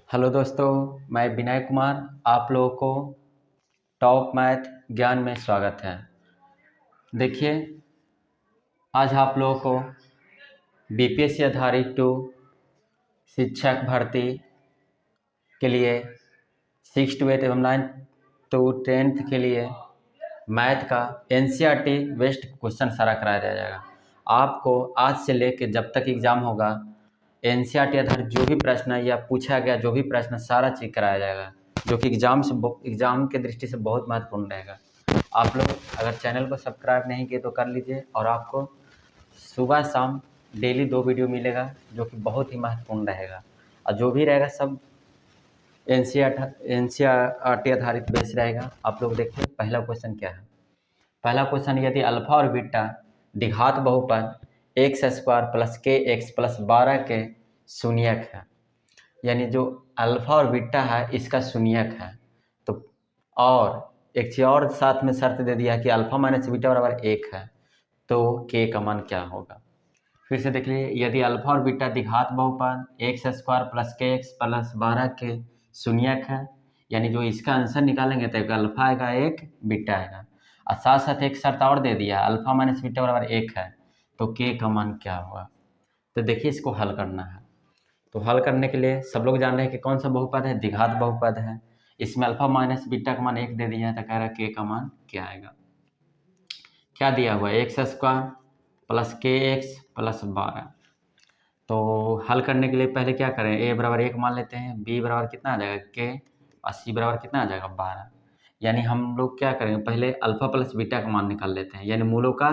Hello दोस्तों, मैं विनय कुमार आप लोगों को टॉप मैथ ज्ञान में स्वागत है। देखिए, आज आप लोगों को बीपीएससी आधारित टू शिक्षक भर्ती के लिए 6 to 8 एवं 9 to 10 के लिए मैथ का एनसीईआरटी बेस्ड क्वेश्चन सारा कराया जाएगा। आपको आज से लेकर जब तक एग्ज़ाम होगा एनसीईआरटी आधारित जो भी प्रश्न है या पूछा गया जो भी प्रश्न सारा चीज कराया जाएगा, जो कि एग्जाम के दृष्टि से बहुत महत्वपूर्ण रहेगा। आप लोग अगर चैनल को सब्सक्राइब नहीं किए तो कर लीजिए, और आपको सुबह शाम डेली 2 वीडियो मिलेगा जो कि बहुत ही महत्वपूर्ण रहेगा, और जो भी रहेगा सब एनसीईआरटी आधारित बेस रहेगा। आप लोग देखिए, पहला क्वेश्चन क्या है। पहला क्वेश्चन, यदि अल्फा और बीटा द्विघात बहुपद एक्स स्क्वायर प्लस के एक्स प्लस 12 के शून्यक है, यानी जो अल्फा और बीटा है इसका शून्यक है, तो और एक चीज और साथ में शर्त दे दिया कि अल्फा माइनस बीटा बराबर 1 है, तो के का मान क्या होगा। फिर से देख लीजिए, यदि अल्फा और बीटा द्विघात बहुपद एक्स स्क्वायर प्लस के एक्स प्लस 12 के शून्यक है, यानी जो इसका आंसर निकालेंगे तो एक अल्फा आएगा एक बीटा आएगा, और साथ साथ एक शर्त और दे दिया अल्फा माइनस बीटा बराबर 1 है, तो के का मान क्या होगा। तो देखिए, इसको हल करना है। तो हल करने के लिए सब लोग जान रहे हैं कि कौन सा बहुपद है, द्विघात बहुपद है। इसमें अल्फा माइनस बीटा का मान 1 दे दिया है, तो कह रहा है के का मान क्या आएगा। क्या दिया हुआ है, एक्स स्क्वायर प्लस के एक्स प्लस 12। तो हल करने के लिए पहले क्या करें, ए बराबर 1 मान लेते हैं, बी बराबर कितना आ जाएगा के, और सी बराबर कितना आ जाएगा 12। यानी हम लोग क्या करेंगे, पहले अल्फा प्लस बीटा का मान निकाल लेते हैं, यानी मूलों का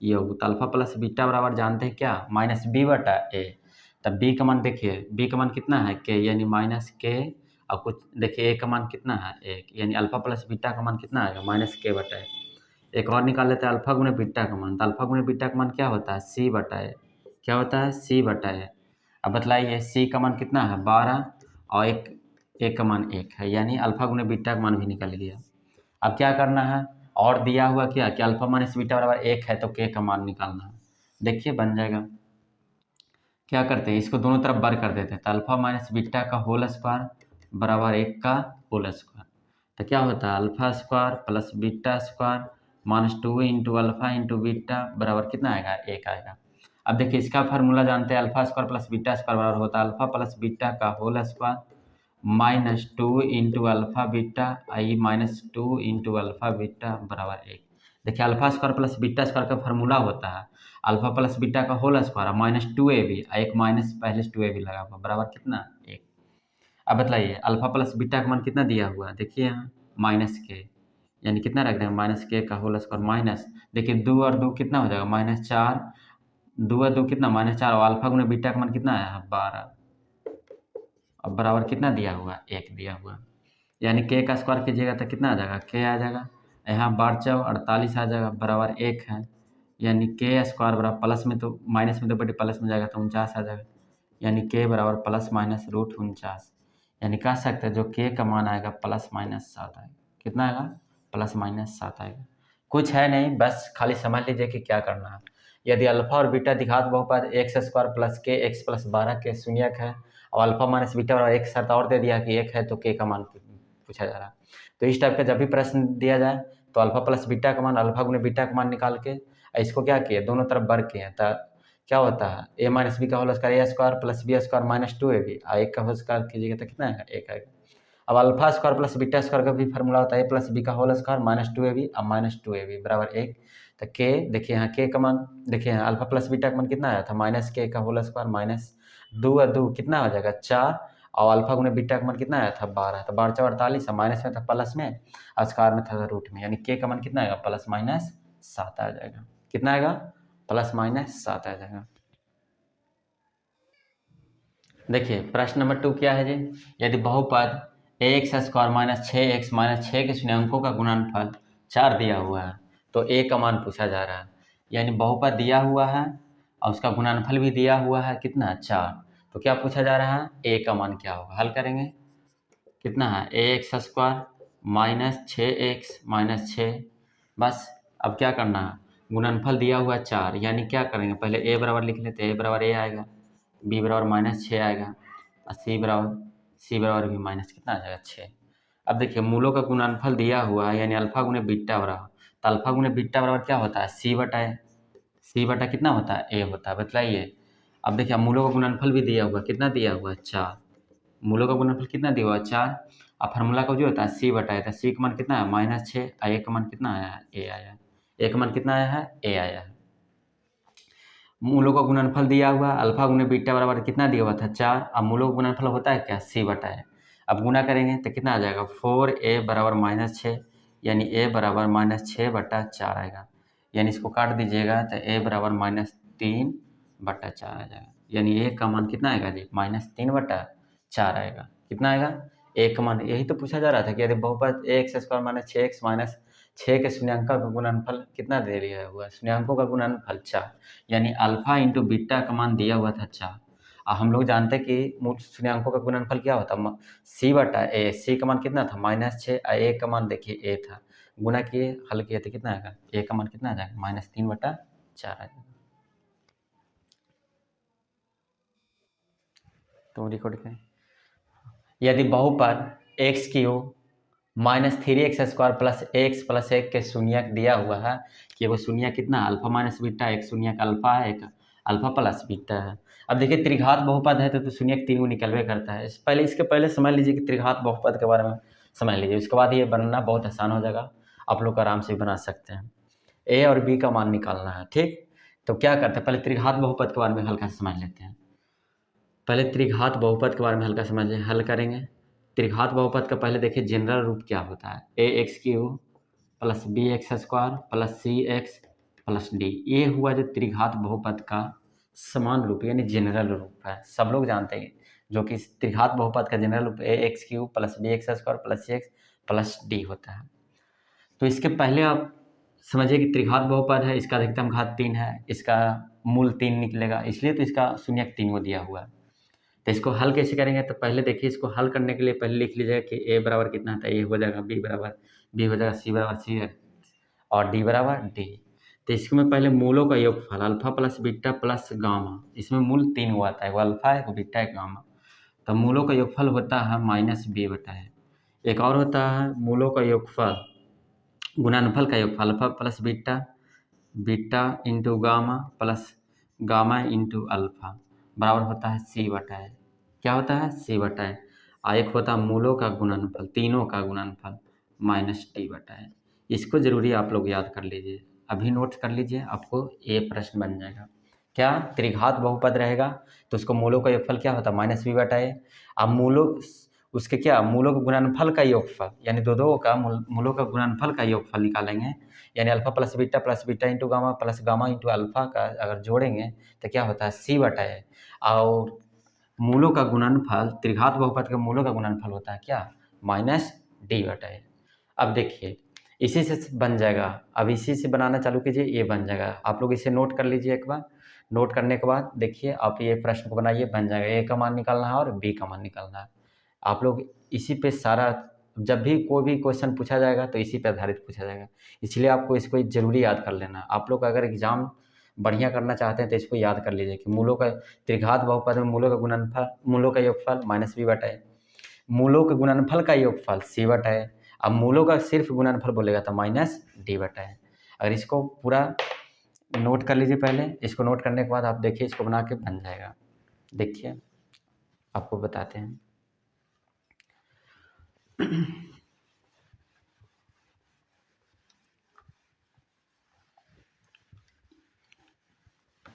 योग। तो अल्फा प्लस बीटा बराबर जानते हैं क्या, माइनस बी बटा ए। तब बी का मान देखिए, बी का मान कितना है के, यानी माइनस के, और कुछ देखिए ए का मान कितना है 1, यानी अल्फा प्लस बीटा का मान कितना आएगा माइनस के बटा ए। एक और निकाल लेते हैं अल्फा गुणे बीटा का मान, तो अल्फा गुणे बीटा का मान क्या होता है सी बटा ए। क्या होता है सी बटा ए। अब बतलाइए, सी का मान कितना है 12, और एक का मान 1 है, यानी अल्फा गुणे बीटा का मान भी निकल गया। अब क्या करना है, और दिया हुआ क्या कि अल्फा माइनस बीटा बराबर 1 है, तो के का मान निकालना है। देखिए बन जाएगा। क्या करते हैं, इसको दोनों तरफ वर्ग कर देते हैं, तो अल्फा माइनस बीटा का होल स्क्वायर बराबर 1 का होल स्क्वायर। तो क्या होता है alpha square plus beta square minus 2 into alpha into beta बराबर कितना आएगा 1 आएगा। अब देखिए, इसका फार्मूला जानते हैं, alpha square plus beta square बराबर होता है अल्फा प्लस बीटा का whole square minus 2 into alpha beta आई माइनस 2 इंटू अल्फा बीटा बराबर 1। देखिए, alpha square plus beta square का फार्मूला होता है अल्फा प्लस बीटा का होल स्क्वायर माइनस 2ab, एक माइनस पहले से 2ab लगा हुआ बराबर कितना 1। अब बताइए, अल्फा प्लस बीटा का मान कितना दिया हुआ है, देखिए यहाँ माइनस के, यानी कितना रख देंगे माइनस के का होल स्क्वायर माइनस, देखिए 2 और 2 कितना हो जाएगा -4, 2 और 2 कितना -4, और अल्फा गुणे बीटा का मान कितना आया है 12। अब बराबर कितना दिया हुआ 1 दिया हुआ, यानी के का स्क्वायर कीजिएगा तो कितना आ जाएगा के आ जाएगा, यहाँ 12 48 आ जाएगा बराबर 1 है, यानी के स्क्वायर बराबर प्लस में तो माइनस में तो बटे प्लस में जाएगा तो 49 आ जाएगा, यानी के बराबर प्लस माइनस रूट 49। यानी कह सकते हैं जो के का मान आएगा प्लस माइनस 7 आएगा। कितना आएगा प्लस माइनस 7 आएगा। कुछ है नहीं, बस खाली समझ लीजिए कि क्या करना है। यदि अल्फा और बीटा द्विघात बहुपद एक्स स्क्वायर प्लस के एक्स प्लस 12 के शून्यक है, और अल्फा माइनस बीटा और एक शर्त और दे दिया कि 1 है, तो के का मान पूछा जा रहा है। तो इस टाइप का जब भी प्रश्न दिया जाए तो अल्फा प्लस बीटा का मान अल्फा गुणे बीटा का मान निकाल के इसको क्या किए, दोनों तरफ वर्ग किए, तो क्या होता है ए माइनस बी का whole square a square plus b square minus 2ab, और 1 का होल स्क्वायर कीजिएगा तो कितना आएगा 1 आएगा। अब alpha square plus beta square का भी फार्मूला होता है ए प्लस बी का होल स्क्वायर माइनस 2ab और माइनस 2ab बराबर 1। तो के देखिए, यहाँ के का मान देखिए, यहाँ अल्फा प्लस बीटा का मान कितना आया था माइनस के का होल स्क्वायर माइनस 2 और 2 कितना हो जाएगा 4, और अल्फा गुणे बीटा का मान कितना आया था 12, तो 12 4 48, माइनस में था प्लस में, और स्क्वायर में था रूट में, यानी के का मान कितना आएगा प्लस माइनस 7 आ जाएगा। कितना आएगा प्लस माइनस 7 आ जाएगा। देखिए प्रश्न नंबर 2 क्या है जी, यदि बहुपद एक्स स्क्वायर माइनस 6 के शून्यंकों का गुणनफल 4 दिया हुआ है, तो ए का मान पूछा जा रहा है। यानी बहुपद दिया हुआ है और उसका गुणनफल भी दिया हुआ है कितना 4, तो क्या पूछा जा रहा है ए का मान क्या होगा। हल करेंगे, कितना है x square minus 6x minus 6, बस। अब क्या करना है, गुणनफल दिया हुआ 4, यानी क्या करेंगे पहले ए बराबर लिख लेते हैं, ए बराबर ए आएगा, बी बराबर -6 आएगा, और सी बराबर सी बराबर भी माइनस कितना आ जाएगा 6। अब देखिए मूलों का गुणनफल दिया हुआ है यानी अल्फा गुने बीटा बराबर, तो अल्फा गुने बीटा बराबर क्या होता है सी बटा है, सी बटा कितना होता है ए होता है, बतलाइए। अब देखिए मूलों का गुणनफल भी दिया हुआ है, कितना दिया हुआ है 4, मूलों का गुणनफल कितना दिया हुआ है 4। अब फार्मूला का जो होता है सी बटा है, तो सी का मान कितना है -6 और ए का मान कितना आया है ए आया है, ए का मान कितना आया है ए आया है। मूलों का गुणनफल दिया हुआ अल्फा गुने बीटा बराबर कितना दिया हुआ था 4, अब मूलों का गुणनफल होता है क्या सी बटा है। अब गुना करेंगे तो कितना आ जाएगा 4a बराबर -6, यानी a बराबर -6/4 आएगा, यानी इसको काट दीजिएगा तो a बराबर -3/4 आ जाएगा, यानी a का मान कितना आएगा जी -3/4 आएगा। कितना आएगा a का मान, यही तो पूछा जा रहा था कि यदि बहुपद ax² - 6x - 6 के शून्यांकों का गुणनफल कितना दे दिया हुआ, शून्यांकों का गुणनफल 4, यानी अल्फा इंटू बीटा का मान दिया हुआ था 4। हम लोग जानते हैं कि मूल शून्यांकों का गुणनफल क्या होता है सी बटा ए, सी का मान कितना था -6 और ए का मान देखिए ए था, गुना किए हल किए तो कितना आएगा ए का मान कितना आ जाएगा -3/4 आ जाएगा। तो रिकॉर्ड करें, यदि बहुपद x³ -3x² plus x plus 1 के शून्यक दिया हुआ है कि वो शून्य कितना अल्फा माइनस बीटा, एक शून्यक अल्फा है एक अल्फा प्लस बीटा है। अब देखिए त्रिघात बहुपद है तो शून्यक 3 को निकलवे करता है। इसके पहले समझ लीजिए कि त्रिघात बहुपद के बारे में समझ लीजिए, उसके बाद ये बनना बहुत आसान हो जाएगा, आप लोग आराम से बना सकते हैं। ए और बी का मान निकालना है, ठीक। तो क्या करते हैं, पहले त्रिघात बहुपद के बारे में हल्का से समझ लेते हैं। पहले त्रिघात बहुपद के बारे में हल्का समझ लें, हल करेंगे। त्रिघात बहुपद का पहले देखिए जनरल रूप क्या होता है, ax³ plus bx² plus cx plus d, ये हुआ जो त्रिघात बहुपद का समान रूप यानी जनरल रूप है, सब लोग जानते हैं जो कि त्रिघात बहुपद का जनरल रूप ax³ plus bx² plus cx plus d होता है। तो इसके पहले आप समझिए कि त्रिघात बहुपद है, इसका अधिकतम घात 3 है, इसका मूल 3 निकलेगा, इसलिए तो इसका शून्यक 3 को दिया हुआ है। तो इसको हल कैसे करेंगे, तो पहले देखिए इसको हल करने के लिए पहले लिख लीजिएगा कि a बराबर कितना था, a हो जाएगा b बराबर b हो जाएगा, c बराबर c और d बराबर d। तो इसमें पहले मूलों का योगफल alpha plus beta plus gamma, इसमें मूल 3 हुआ था, वो अल्फा है वो बीटा है गामा, तो मूलों का योगफल होता है -b/है। एक और होता है मूलों का योगफल गुणनफल का योगफल alpha plus beta beta into gamma plus gamma into alpha बराबर होता है c/है। क्या होता है c/है। एक होता है मूलों का गुणनफल, तीनों का गुणनफल -d/है। इसको जरूरी आप लोग याद कर लीजिए, अभी नोट कर लीजिए, आपको ये प्रश्न बन जाएगा। क्या त्रिघात बहुपद रहेगा तो उसको मूलों का योगफल क्या होता है -b/है। अब उसके क्या मूलों के गुणनफल का योगफल यानी दो का मूलों का गुणनफल का योगफल निकालेंगे, यानी alpha plus beta into gamma plus gamma into alpha का अगर जोड़ेंगे तो क्या होता है c/है। और मूलों का गुणनफल त्रिघात बहुपद के मूलों का गुणनफल होता है क्या -d/है। अब देखिए इसी से बन जाएगा, अब इसी से बनाना चालू कीजिए, ये बन जाएगा। आप लोग इसे नोट कर लीजिए एक बार, नोट करने के बाद देखिए आप ये प्रश्न को बनाइए, बन जाएगा। ए का मान निकालना है और बी का मान निकालना है। आप लोग इसी पे सारा, जब भी कोई भी क्वेश्चन पूछा जाएगा तो इसी पे आधारित पूछा जाएगा, इसलिए आपको इसको जरूरी याद कर लेना। आप लोग अगर एग्जाम बढ़िया करना चाहते हैं तो इसको याद कर लीजिए कि मूलों का त्रिघात बहुपद में मूलों का गुणनफल मूलों का योगफल -b/है, मूलों के गुणनफल का योगफल c/है। अब मूलों का सिर्फ गुणनफल बोलेगा तो -d/है। अगर इसको पूरा नोट कर लीजिए, पहले इसको नोट करने के बाद आप देखिए इसको बना के बन जाएगा। देखिए आपको बताते हैं।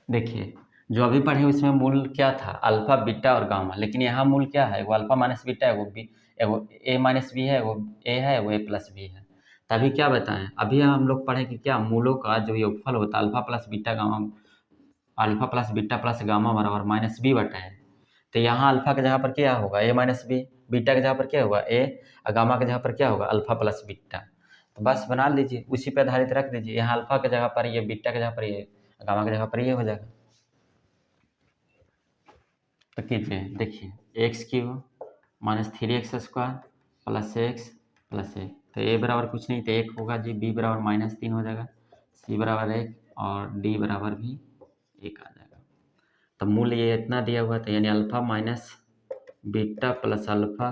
देखिए जो अभी पढ़े उसमें मूल क्या था अल्फा बीटा और गामा, लेकिन यहाँ मूल क्या है, वो अल्फा माइनस बीटा है, वो बी वो a माइनस बी है, वो a है, वो a प्लस बी है। तभी क्या बताएं, अभी हम लोग पढ़े कि क्या मूलों का जो योगफल होता है alpha plus beta plus gamma बराबर -b/है। तो यहाँ अल्फा की जगह पर क्या होगा a माइनस बी, बीटा की जगह पर क्या होगा a और गामा की जगह पर क्या होगा अल्फा प्लस बीटा। तो बस बना लीजिए, उसी पे आधारित रख दीजिए, यहाँ अल्फा की जगह पर ये, बीटा की जगह पर ये, गामा की जगह पर ये हो जाएगा। तो कीजिए देखिए x³ -3x² plus x plus 1, तो a बराबर कुछ नहीं तो 1 होगा जी, b बराबर -3 हो जाएगा, c बराबर 1 और d बराबर भी 1 आ जाएगा। तो मूल्य ये इतना दिया हुआ था, यानी alpha minus beta plus alpha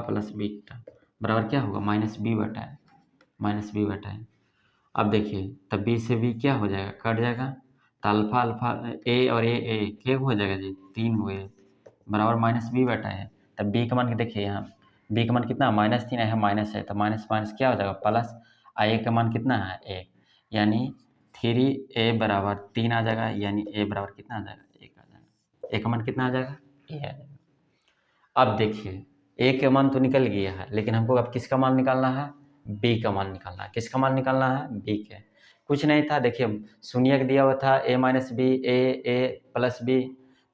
plus beta बराबर क्या होगा माइनस बी बटा है। अब देखिए तब बी से बी क्या हो जाएगा, कट जाएगा, तो अल्फ़ा ए और ए क्या हो जाएगा जी, 3 हुए बराबर माइनस बी बटा है। तब बी का मान देखिए यहाँ बी का मान कितना -3 है, माइनस है, तो माइनस माइनस क्या हो जाएगा प्लस, ए का मान कितना है 1, यानी 3a बराबर 3 आ जाएगा, यानी a बराबर कितना आ जाएगा 1 आ जाएगा। a का मान कितना आ जाएगा a आ जाएगा। अब देखिए a का मान तो निकल गया है, लेकिन हमको अब किसका मान निकालना है, b का मान निकालना है। किसका मान निकालना है, b के। कुछ नहीं था, देखिए शून्य दिया हुआ था a minus B A plus B,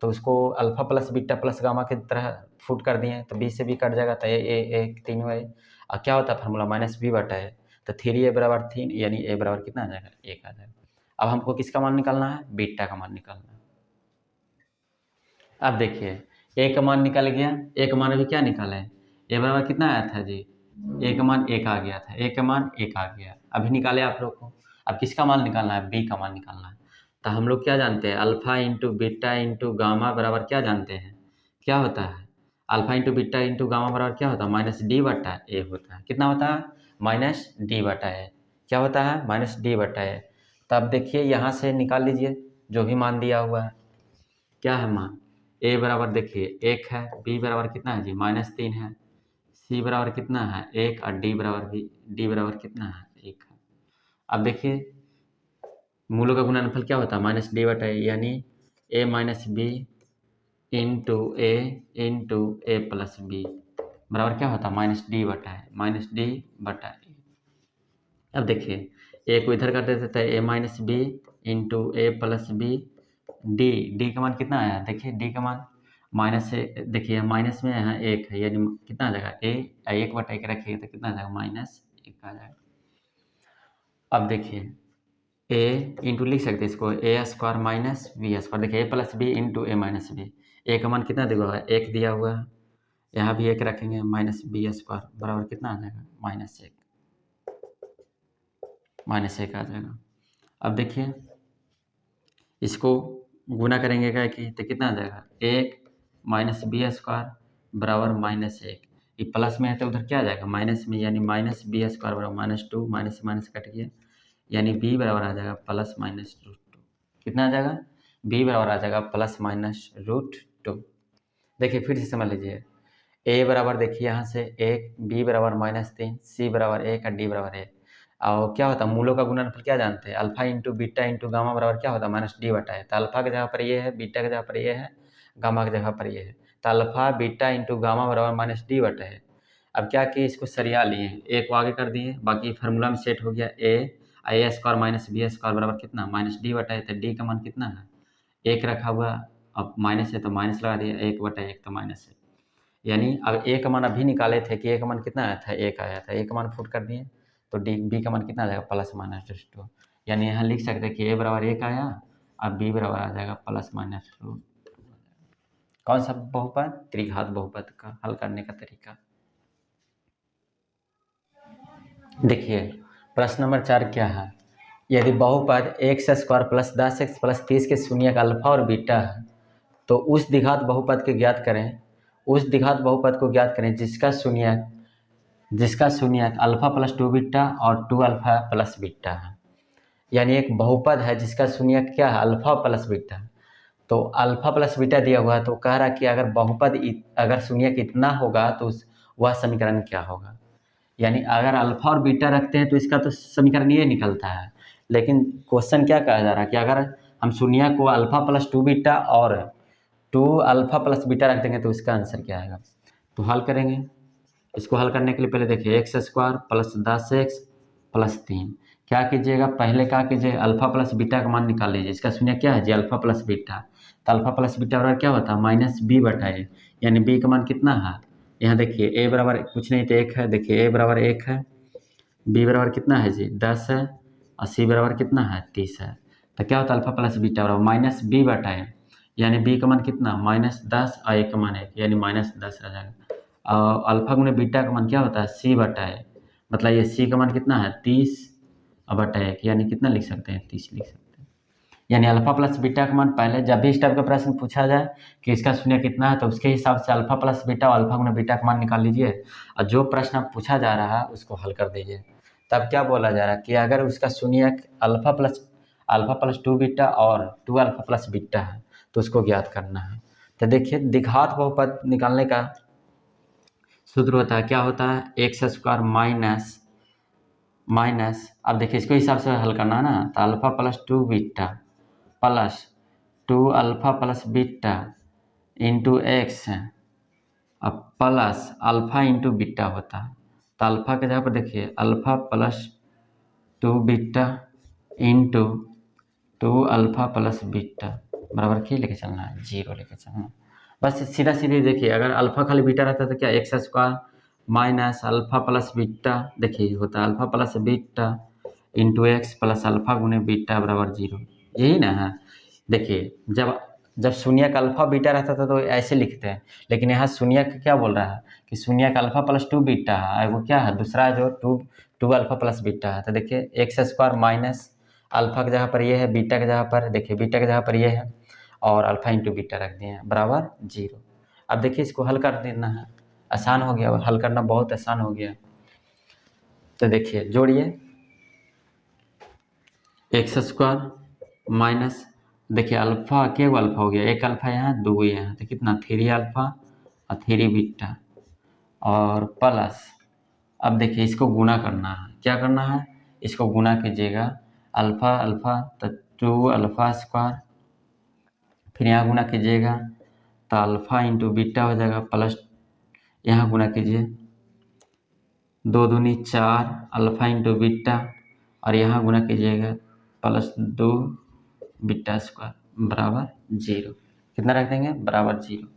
तो उसको alpha plus beta plus gamma की तरह फुट कर दिए, तो b से b कट जाएगा, तो ए 3 हुए। और क्या होता है फार्मूला माइनस बी बटा है, तो 3a बराबर 3, यानी a बराबर कितना आ जाएगा 1 आ जाएगा। अब हमको किसका मान निकालना है, बीटा का मान निकालना है। अब देखिए a का मान निकल गया, a का मान अभी क्या निकाला है, a बराबर कितना आया था जी, a का मान 1 आ गया था, a का मान 1 आ गया, अभी निकाले आप लोग को। अब किसका मान निकालना है, b का मान निकालना है। तो हम लोग क्या जानते हैं, alpha into beta into gamma बराबर क्या जानते हैं, क्या होता है, alpha into beta into gamma बराबर क्या होता है, माइनस डी बटा ए होता है। कितना होता है, माइनस डी बटा ए। क्या होता है, माइनस डी बटा ए। तब देखिए यहाँ से निकाल लीजिए जो भी मान दिया हुआ है, क्या है मान, ए बराबर देखिए 1 है, बी बराबर कितना है जी -3 है, सी बराबर कितना है 1, और डी बराबर कितना है 1 है। अब देखिए मूलों का गुणनफल क्या होता है, माइनस डी बटा ए, यानी ए माइनस बी इंटू ए प्लस बी बराबर क्या होता है, माइनस डी बटा ए। अब देखिए ए को इधर कर देते थे, ए माइनस बी इंटू ए प्लस बी, डी का मान कितना आया, देखिए डी का मान माइनस से, देखिए माइनस में यहाँ 1 है, यानी कितना आ जाएगा ए 1 बटा 1 रखिएगा तो कितना आ जाएगा -1 आ जाएगा। अब देखिए ए इंटू लिख सकते हैं इसको, ए स्क्वायर माइनस बी स्क्वायर, देखिए ए प्लस बी इंटू ए माइनस बी, ए का मान कितना दिया हुआ है 1 दिया हुआ है, यहाँ भी 1 रखेंगे, माइनस बी स्क्वायर बराबर कितना आ जाएगा -1 आ जाएगा। अब देखिए इसको गुना करेंगे क्या कि, तो कितना आ जाएगा 1 माइनस बी स्क्वायर बराबर -1, ये प्लस में है तो उधर क्या आ जाएगा माइनस में, यानी माइनस बी स्क्वायर बराबर -2, माइनस से माइनस कट गया, यानी b बराबर आ जाएगा +-√2। कितना आ जाएगा, b बराबर आ जाएगा +-√2। देखिए फिर से समझ लीजिए, a बराबर देखिए यहाँ से 1, b बराबर -3, c बराबर 1 और d बराबर 1। और क्या होता है, मूलों का गुणनफल क्या जानते हैं, alpha into beta into gamma बराबर क्या होता है, माइनस डी बटा है। तो अल्फा की जगह पर ये है, बीटा की जगह पर ये है, गामा की जगह पर ये है, तो अल्फा बीटा इंटू गामा बराबर माइनस डी बटा है। अब क्या किए, इसको सरिया लिए, ए को आगे कर दिए, बाकी फार्मूला में सेट हो गया, ए स्क्वायर माइनस बी स्क्वायर बराबर कितना -d बटा है, तो डी का मान कितना है 1 रखा हुआ, अब माइनस है तो माइनस लगा दिया, 1 बटा 1 तो माइनस है, यानी अब ए का मान अभी निकाले थे कि ए का मान कितना आया था 1 आया था, ए का मान फुट कर दिए, तो बी का मान कितना आ जाएगा +-√2, यानी यहाँ लिख सकते हैं कि ए बराबर 1 आया, अब बी बराबर आ जाएगा +-√2। कौन सा बहुपद, त्रिघात बहुपद का हल करने का तरीका। देखिए प्रश्न नंबर 4 क्या है, यदि बहुपद x² + 10x + 30 के शून्यक अल्फा और बीटा है, तो उस द्विघात बहुपद को ज्ञात करें, जिसका शून्यक अल्फा + 2 बीटा और 2 अल्फा + बीटा है। यानी एक बहुपद है जिसका शून्यक क्या है, अल्फा प्लस बीटा, तो अल्फा प्लस बीटा दिया हुआ है, तो कह रहा कि अगर बहुपद अगर शून्यक इतना होगा तो वह समीकरण क्या होगा। यानी अगर अल्फा और बीटा रखते हैं तो इसका तो समीकरण ये निकलता है, लेकिन क्वेश्चन क्या कहा जा रहा है कि अगर हम शून्य को अल्फा + 2 बीटा और 2 अल्फा + बीटा रख देंगे तो इसका आंसर क्या आएगा। तो हल करेंगे, इसको हल करने के लिए पहले देखिए x² + 10x + 3, क्या कीजिएगा, पहले क्या कीजिए अल्फा प्लस बीटा का मान निकाल लीजिए, इसका शून्य क्या है जी अल्फा प्लस बीटा, तो अल्फा प्लस बीटा बराबर क्या होता है -b बटा a, यानी b का मान कितना है, यहाँ देखिए a बराबर कुछ नहीं तो 1 है, देखिए a बराबर 1 है, b बराबर कितना है जी 10 है, और c बराबर कितना है 30 है, तो क्या होता है अल्फा प्लस बीटा बराबर -b बटा a, यानी b का मान कितना -10 और a का मान 1, यानी -10 आ जाएगा। और अल्फा गुने बीटा का मान क्या होता है c बटा a, मतलब ये c का मान कितना है 30 और बटा 1, यानी कितना लिख सकते हैं 30 लिख सकते हैं। यानी अल्फा प्लस बीटा का मान पहले जब भी इस टाइप का प्रश्न पूछा जाए कि इसका शून्य कितना है तो उसके हिसाब से अल्फा प्लस बीटा और अल्फा गुना बीटा का मान निकाल लीजिए और जो प्रश्न आप पूछा जा रहा है उसको हल कर दीजिए। तब क्या बोला जा रहा है कि अगर उसका शून्य अल्फा प्लस टू बीटा और टू अल्फा प्लस बीटा है तो उसको ज्ञात करना है। तो देखिए द्विघात बहुपद निकालने का सूत्र होता है, क्या होता है, एक्स स्क्वायर माइनस अब देखिए इसको हिसाब से हल करना है ना, तो alpha plus two beta plus two alpha plus beta into x अब प्लस अल्फा इंटू बीटा होता है। तो अल्फा के जगह पर देखिए alpha plus two beta into two alpha plus beta बराबर की लेके चलना है, जीरो लेके चलना है। बस सीधा सीधे देखिए अगर अल्फा खाली बीटा रहता तो क्या x square minus alpha plus beta देखिए होता है alpha plus beta into x plus alpha गुने बीटा बराबर जीरो, यही ना है। देखिए जब जब शून्य का अल्फा बीटा रहता था तो ऐसे लिखते हैं, लेकिन यहाँ शून्य का क्या बोल रहा है कि शून्य का अल्फा प्लस टू बीटा है, वो क्या है दूसरा जो टू अल्फा प्लस बीटा है। तो देखिए एक्स स्क्वायर माइनस अल्फा की जगह पर ये है, बीटा की जगह पर देखिए बीटा की जगह पर ये है और अल्फा इंटू बीटा रख दिए हैं बराबर जीरो। अब देखिए इसको हल कर देना है, आसान हो गया, और हल करना बहुत आसान हो गया। तो देखिए जोड़िए एक्स स्क्वायर माइनस देखिए अल्फा के अल्फा हो गया, एक अल्फा यहाँ दो यहाँ, तो कितना थ्री अल्फा और थ्री बीटा और प्लस अब देखिए इसको गुना करना है, क्या करना है, इसको गुना कीजिएगा अल्फा अल्फा तो टू अल्फा स्क्वायर, फिर यहाँ गुना कीजिएगा तो अल्फा इंटू बीटा हो जाएगा प्लस यहाँ गुना कीजिए दो दूनी चार अल्फा इंटू बीटा और यहाँ गुना कीजिएगा प्लस दो बीटा स्क्वायर बराबर जीरो, कितना रख देंगे बराबर जीरो।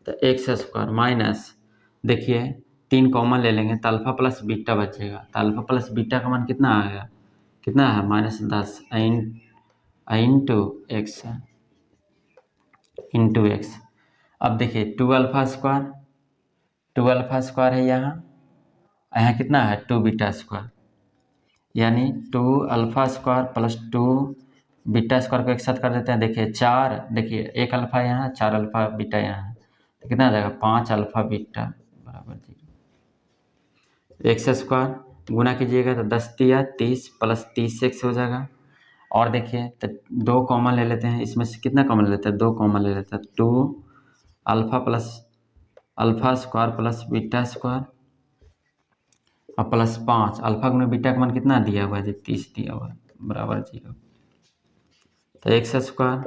तो एक्स स्क्वायर माइनस देखिए तीन कॉमन ले लेंगे तो अल्फा प्लस बीटा बचेगा, तो अल्फा प्लस बीटा का मान कितना आएगा, कितना है -10 इंटू एक्स इंटू एक्स। अब देखिए टू अल्फा स्क्वायर है यहाँ, यहाँ कितना है टू बीटा स्क्वायर, यानी two alpha square plus two beta square को एक साथ कर देते हैं। देखिए चार देखिए एक अल्फा यहाँ चार अल्फा बीटा यहाँ, तो कितना आ जाएगा पाँच अल्फा बीटा बराबर जीरो। एक्स स्क्वायर गुना कीजिएगा तो 10 दिया 30 प्लस 30 एक्स हो जाएगा। और देखिए तो दो कॉमन ले लेते हैं, इसमें से कितना कॉमन ले लेते हैं, दो कॉमन ले लेते हैं, two alpha square plus beta square और प्लस 5 अल्फा गुना बीटा का मान कितना दिया हुआ है, जो 30 दिया हुआ है बराबर जीरो। तो एक्स स्क्वायर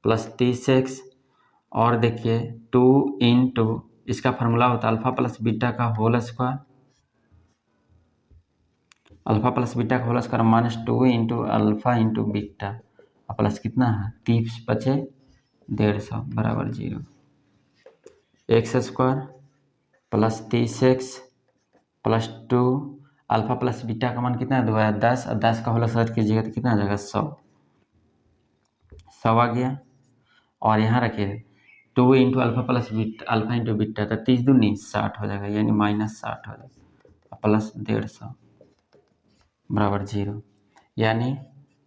प्लस 30x और देखिए टू इंटू इसका फार्मूला होता है अल्फा प्लस बीटा का whole square, alpha plus beta का whole square minus two into alpha into beta और प्लस कितना है 30 बचे 150 बराबर zero. X square plus 30x plus two alpha plus beta का मान कितना है 2 है 10 और 10 का होल स्क्वायर कीजिएगा तो कितना आ जाएगा 100 आ गया। और यहाँ रखिए to into alpha plus beta alpha into beta तो 30 दूनी 60 हो जाएगा, यानी -60 हो जाएगा प्लस 150 बराबर जीरो। यानी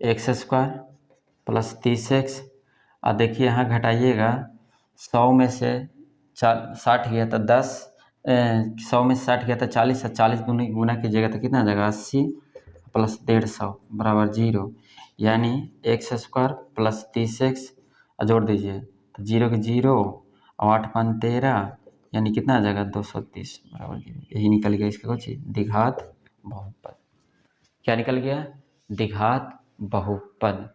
एक्स स्क्वायर प्लस 30x और देखिए यहाँ घटाइएगा 100 में से 60 गया तो 10 100 में से 60 गया तो 40 और 40 दूनी गुना कीजिएगा तो कितना आ जाएगा 80 प्लस 150 बराबर जीरो। यानी एक्स स्क्वायर प्लस 30x जोड़ दीजिए तो जीरो के जीरो और 8 पाँच 13 यानी कितना आ जाएगा 230 बराबर जीरो। यही निकल गया इसका कुछ द्विघात बहुपद, क्या निकल गया द्विघात बहुपद।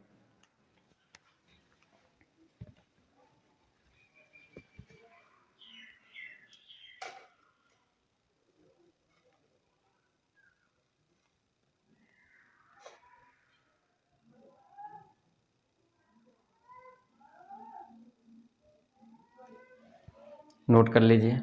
नोट कर लीजिए।